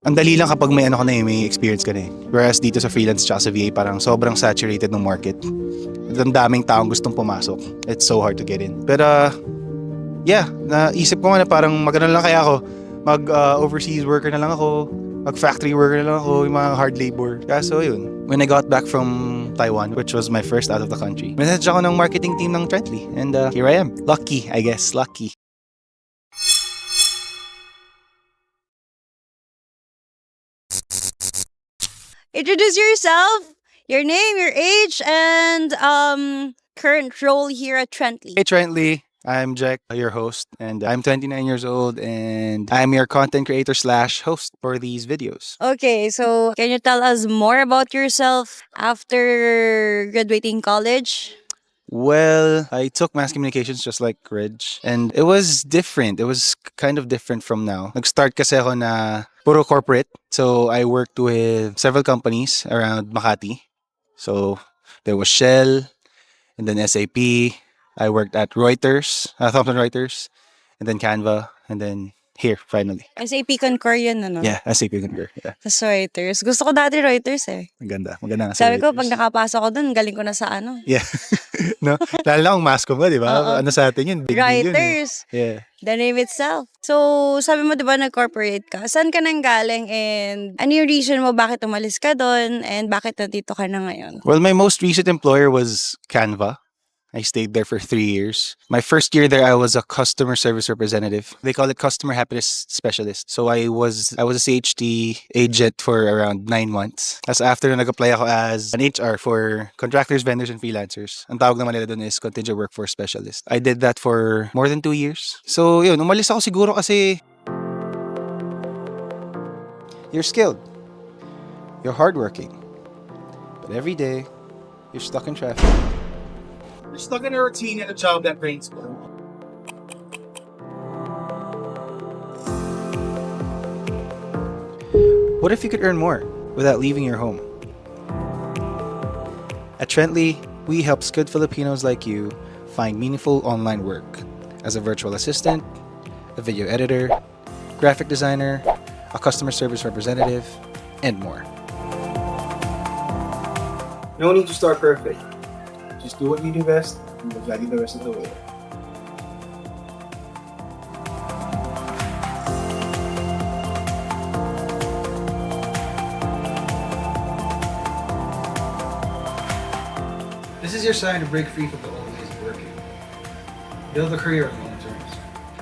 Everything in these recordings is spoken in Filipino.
Ang dali lang kapag may ano ka na eh, may experience ka na eh. Whereas dito sa freelance tsaka sa VA, parang sobrang saturated ng market. At ang daming taong gustong pumasok. It's so hard to get in. Pero yeah, naisip ko nga na parang magano lang kaya ako. Mag-overseas worker na lang ako. Mag-factory worker na lang ako, yung mga hard labor. Kaso yun, when I got back from Taiwan, which was my first out of the country, message ako ng marketing team ng Trently. And here I am. Lucky, I guess. Lucky. Introduce yourself, your name, your age, and current role here at Trently. Hey Trently, I'm Jack, your host, and I'm 29 years old, and I'm your content creator slash host for these videos. Okay, so can you tell us more about yourself after graduating college? Well, I took mass communications just like Reg, and it was different. It was kind of different from now. Nag-start kasi ako na puro corporate. So I worked with several companies around Makati. So there was Shell, and then SAP. I worked at Reuters, Thomson Reuters, and then Canva, and then here finally. SAP Concur yun, ano? Yeah, SAP Concur. Yeah, Tapos Reuters. Gusto ko dati Reuters eh. maganda nga sa Sabi ko, pag Reuters. nakapasok ko dun, galing ko na sa ano. Yeah. No, lalo na kung mascom ka, di ba? Oo. Ano sa atin yun? Big deal yun eh. Writers. Yeah. The name itself. So, sabi mo, di ba, nag-corporate ka? Saan ka nang galing and ano yung reason mo bakit umalis ka doon and bakit nandito ka na ngayon? Well, my most recent employer was Canva. I stayed there for 3 years. My first year there, I was a customer service representative. They call it customer happiness specialist. So I was a CHT agent for around 9 months. As after na nag-apply ako as an HR for contractors, vendors, and freelancers. Ang tawag naman nila doon is contingent workforce specialist. I did that for more than 2 years. So yun, umalis ako siguro kasi you're skilled. You're hardworking. But every day, you're stuck in traffic. You're stuck in a routine and a job that drains you. What if you could earn more without leaving your home? At Trently, we help skilled Filipinos like you find meaningful online work as a virtual assistant, a video editor, graphic designer, a customer service representative, and more. No need to start perfect. Just do what you do best and we'll guide you the rest of the way. This is your sign to break free from the old ways of working. Build a career on your own terms.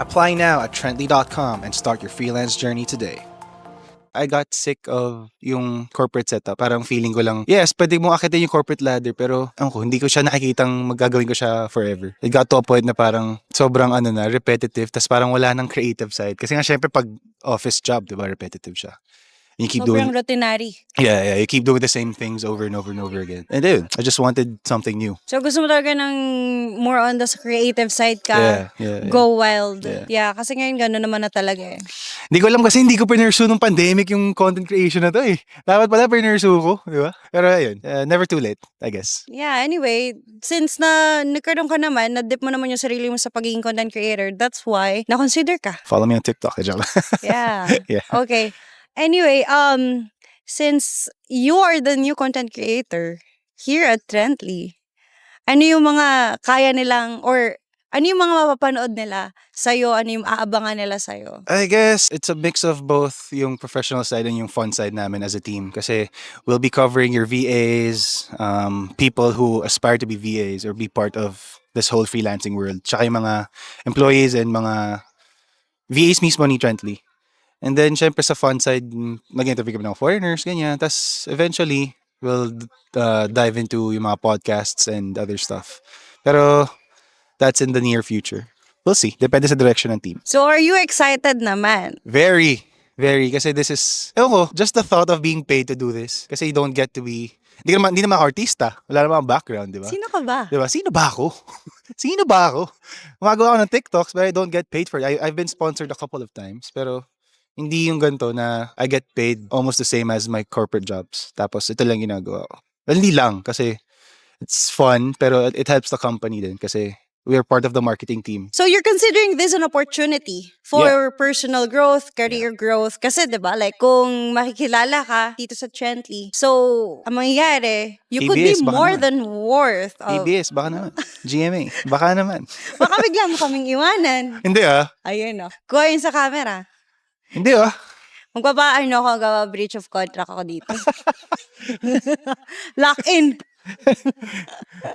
Apply now at Trently.com and start your freelance journey today. I got sick of yung corporate setup. Parang feeling ko lang, yes, pwede mo akitin yung corporate ladder, pero hindi ko siya nakikitang magagawin ko siya forever. It got to a point na parang sobrang repetitive, tas parang wala nang creative side. Kasi nga syempre pag office job, di ba, repetitive siya. And you keep Sobrang doing, routinary. yeah, you keep doing the same things over and over and over again. And dude, I just wanted something new. So, gusto mo talaga ng more on the creative side ka. Yeah. Go wild. Yeah. Yeah, kasi ngayon gano'n naman na talaga eh. Hindi ko alam kasi hindi ko pinursu nung pandemic yung content creation na to eh. Dapat pala pinursu ko, di ba? Pero ayun, never too late, I guess. Yeah, anyway, since nagkaroon ka naman, na-dip mo naman yung sarili mo sa pagiging content creator, that's why na-consider ka. Follow me on TikTok, joke lang. Yeah. Yeah. Okay. Anyway, since you are the new content creator here at Trently, ano yung mga kaya nilang or ano yung mga mapapanood nila sa'yo? Ano yung aabangan nila sa'yo? I guess it's a mix of both yung professional side and yung fun side namin as a team. Kasi we'll be covering your VAs, people who aspire to be VAs or be part of this whole freelancing world. Tsaka yung mga employees and mga VAs mismo ni Trently. And then, syempre sa fun side, nag-interview kami ng foreigners, ganyan. Tapos, eventually, we'll dive into yung mga podcasts and other stuff. Pero, that's in the near future. We'll see. Depende sa direction ng team. So, are you excited naman? Very. Kasi this is, ewan ko, just the thought of being paid to do this. Kasi you don't get to be, hindi naman artista. Wala naman background, di ba? Sino ka ba? Diba? Sino ba ako? Gumagawa ako ng TikToks but I don't get paid for it. I've been sponsored a couple of times. Pero, hindi yung ganito na I get paid almost the same as my corporate jobs. Tapos ito lang ginagawa ko. Well, hindi lang kasi it's fun pero it helps the company din kasi We are part of the marketing team. So you're considering this an opportunity for personal growth, career growth. Kasi 'di ba, like kung makikilala ka dito sa Trently, so ang mangyayari, you could be ABS, baka more naman. than worth of... ABS, baka naman. GMA, baka naman. Baka bigla mo kaming iwanan. Hindi Ayun, oh. Kuha yun sa camera. Hindi Magpapaano ako, gawa breach of contract ako dito. Lock in.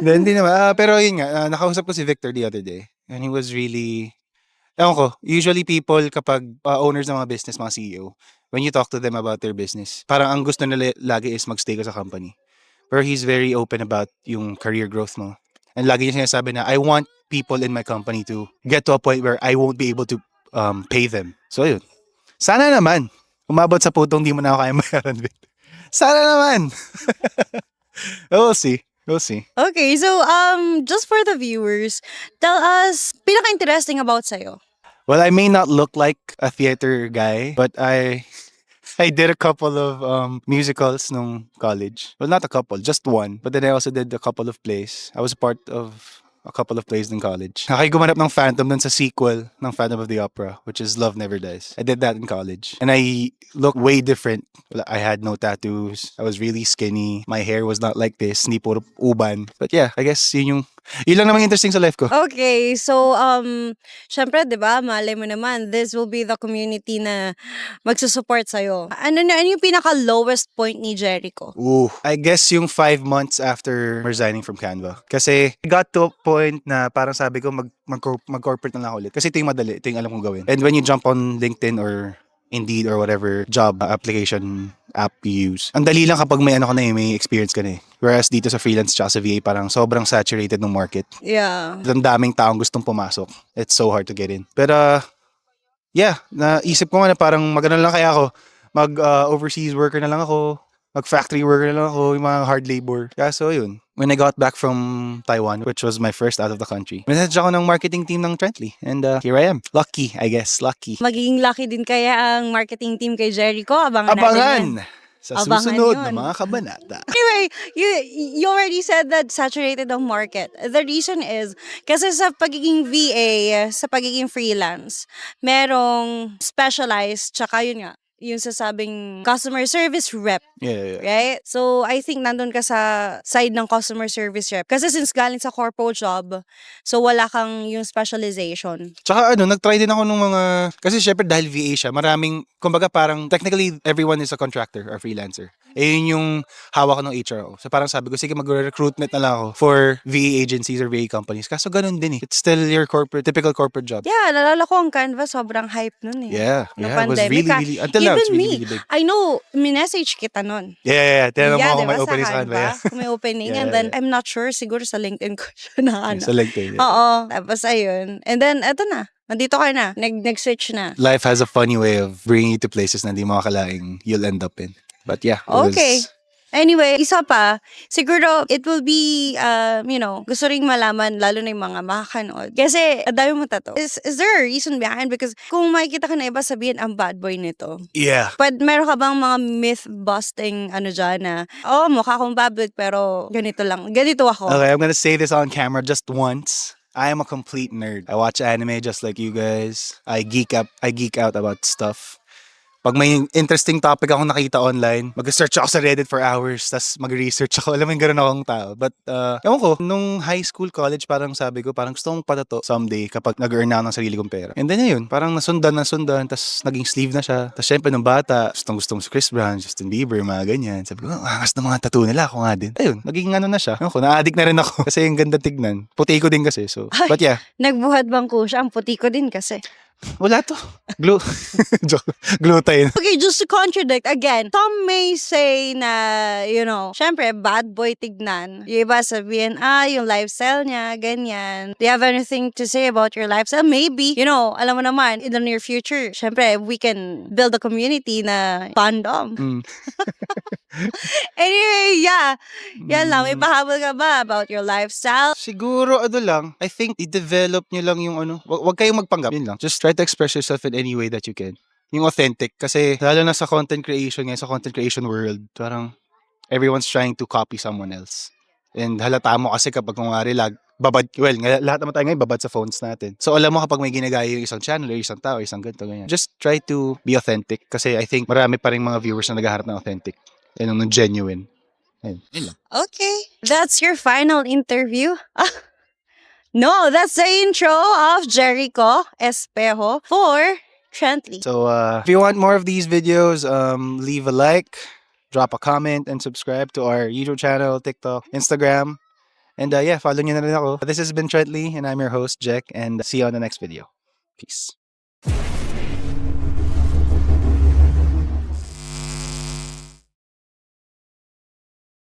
Hindi naman. Pero yun nga, nakausap ko si Victor the other day. And he was really... Ewan ko, usually people kapag owners ng mga business, mga CEO, when you talk to them about their business, parang ang gusto nila lagi is magstay ka sa company. Pero he's very open about yung career growth mo. And lagi niya sinasabi na, I want people in my company to get to a point where I won't be able to pay them. So yun. Sana naman, umabot sa putong di mo na ako kaya mayaran, Victor. Sana naman! We'll see. We'll see. Okay, so just for the viewers, tell us pinaka-interesting about sa'yo. Well, I may not look like a theater guy, but I did a couple of musicals nung college. Well, not a couple, just one. But then I also did a couple of plays. I was part of a couple of plays in college. Nakigumanap ng Phantom dun sa sequel ng Phantom of the Opera, which is Love Never Dies. I did that in college. And I looked way different. Well, I had no tattoos. I was really skinny. My hair was not like this. Hindi puro uban. But yeah, I guess yun lang naman interesting sa life ko. Okay, so syempre 'di ba, malay mo naman, this will be the community na magsusupport sa'yo. Ano yung pinaka-lowest point ni Jericho? I guess yung 5 months after resigning from Canva. Kasi I got to a point na parang sabi ko mag-corporate na lang ako ulit. Kasi ito yung madali, ito yung alam kong gawin. And when you jump on LinkedIn or Indeed or whatever job application app you use, ang dali lang kapag may ano ka na may experience ka na eh. Whereas dito sa freelance tsaka sa VA, parang sobrang saturated ng market. Yeah. Ang daming taong gustong pumasok. It's so hard to get in. Pero yeah, naisip ko nga na parang magano lang kaya ako. Overseas worker na lang ako. Mag-factory worker na lang ako. Yung mga hard labor. Kaya so yun. When I got back from Taiwan, which was my first out of the country, message ako ng marketing team ng Trently. And here I am. Lucky, I guess. Lucky. Magiging lucky din kaya ang marketing team kay Jericho. Abangan natin yan. Abangan! Sa Abangan susunod yun. na mga kabanata. Anyway, you already said that saturated ang market. The reason is, kasi sa pagiging VA, sa pagiging freelance, merong specialized, tsaka yun nga, yung sasabing customer service rep, Yeah. right? So, I think nandun ka sa side ng customer service rep. Kasi since galing sa corpo job, so wala kang yung specialization. Tsaka nag-try din ako nung mga, kasi syempre dahil VA siya, maraming, kumbaga parang, technically everyone is a contractor or freelancer. Yun yung hawak ng HRO. So parang sabi ko, sige mag-recruitment na lang ako for VA agencies or VA companies. Kaso ganun din eh. It's still your typical corporate job. Yeah, nalala ko ang Canva, sobrang hype nun eh. Yeah, No it was pandemic, really, until now, it's Even really, me, really big. I know, minessage kita nun. Yeah. Tinanong mo ako diba, may opening sa Canva. Yeah. Kung may opening. Yeah, And then, yeah. I'm not sure, siguro sa LinkedIn ko siya na Sa LinkedIn. Yeah. Oo. Tapos ayun. And then, eto na. Nandito ka na. Nag-switch na. Life has a funny way of bringing you to places na di mo akalaing you'll end up in. But yeah, it Okay. was... Anyway, isa pa, siguro it will be, gusto ring malaman, lalo na yung mga makakanood. Kasi, ang dami mo tato. Is there a reason behind? Because kung makikita ka na iba, sabihin, ang bad boy nito. Yeah. But meron ka bang mga myth-busting dyan na, mukha akong bad boy, pero ganito lang. Ganito ako. Okay, I'm gonna say this on camera just once. I am a complete nerd. I watch anime just like you guys. I geek out about stuff. Pag may interesting topic akong nakita online, mag-search ako sa Reddit for hours, tas mag-research ako. Alam mo yung gano'n akong tao. But, ewan ko, nung high school, college, parang sabi ko, parang gusto kong patato someday kapag nag-earn ako ng sarili kong pera. And then yun, parang nasundan, tas naging sleeve na siya. Tas syempre nung bata, gustong si Chris Brown, Justin Bieber, mga ganyan. Sabi ko, angas na mga tattoo nila, ako nga din. Ayun, naging na siya. Ewan ko, na-addict na rin ako. Kasi yung ganda tignan. Puti ko din kasi, so. But yeah. Nagbuhat bang ko siya? Ang puti ko din kasi. Wala to. Gluten. Okay, just to contradict, again, some may say na, syempre, bad boy tignan. Yung iba sabihin, yung lifestyle niya, ganyan. Do you have anything to say about your lifestyle? Maybe, alam mo naman, in the near future, syempre, we can build a community na fandom. Anyway, yeah. Yan lang, may pahabol ka ba about your lifestyle? Siguro, lang, I think, i-develop nyo lang yung wag kayong magpanggap. Yun lang. Just try to express yourself in any way that you can. Yung authentic. Kasi, lalo na sa content creation ngayon, sa content creation world, parang, everyone's trying to copy someone else. And halata mo kasi kapag kunwari lahat naman tayo ngayon babad sa phones natin. So alam mo kapag may ginagaya yung isang channel or isang tao, isang ganito, ganyan. Just try to be authentic kasi I think marami pa rin mga viewers na naghahanap ng authentic and ng genuine. Ayun, yun lang. Okay. That's your final interview? No, that's the intro of Jericho Espejo for Trentley. So if you want more of these videos, leave a like, drop a comment, and subscribe to our YouTube channel, TikTok, Instagram. And yeah, follow nyo na rin ako. This has been Trentley, and I'm your host, Jack, and see you on the next video. Peace.